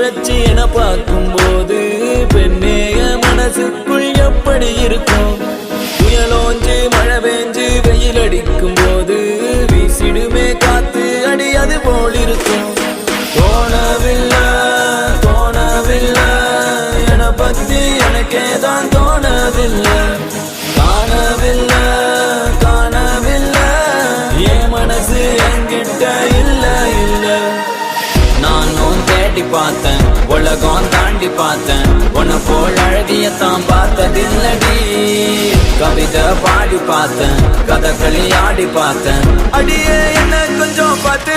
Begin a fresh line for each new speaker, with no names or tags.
முறைச்சி என பார்க்கும் போது பெண்ணேய மனசுக்குள் எப்படி இருக்கும்? புயலோஞ்சு மழை பெஞ்சு வெயில் அடிக்கும் போது வீசிடுமே காத்து அடி அது போல் இருக்கும். தோணவில்லை தோணவில்லை என பத்தி எனக்கேதான் தோணவில்லை. காணவில்லை காணவில்லை என் மனசு என்கிட்ட இல்ல இல்ல. நானும் தேடி பார்த்தேன் உலகம் தாண்டி பார்த்தேன் உன்னை போல் அழகியத்தான் பார்த்ததில்லடி. கவிதை பாடி பார்த்தேன் கதகளி ஆடி பார்த்தேன் அடியே என்ன கொஞ்சம் பார்த்து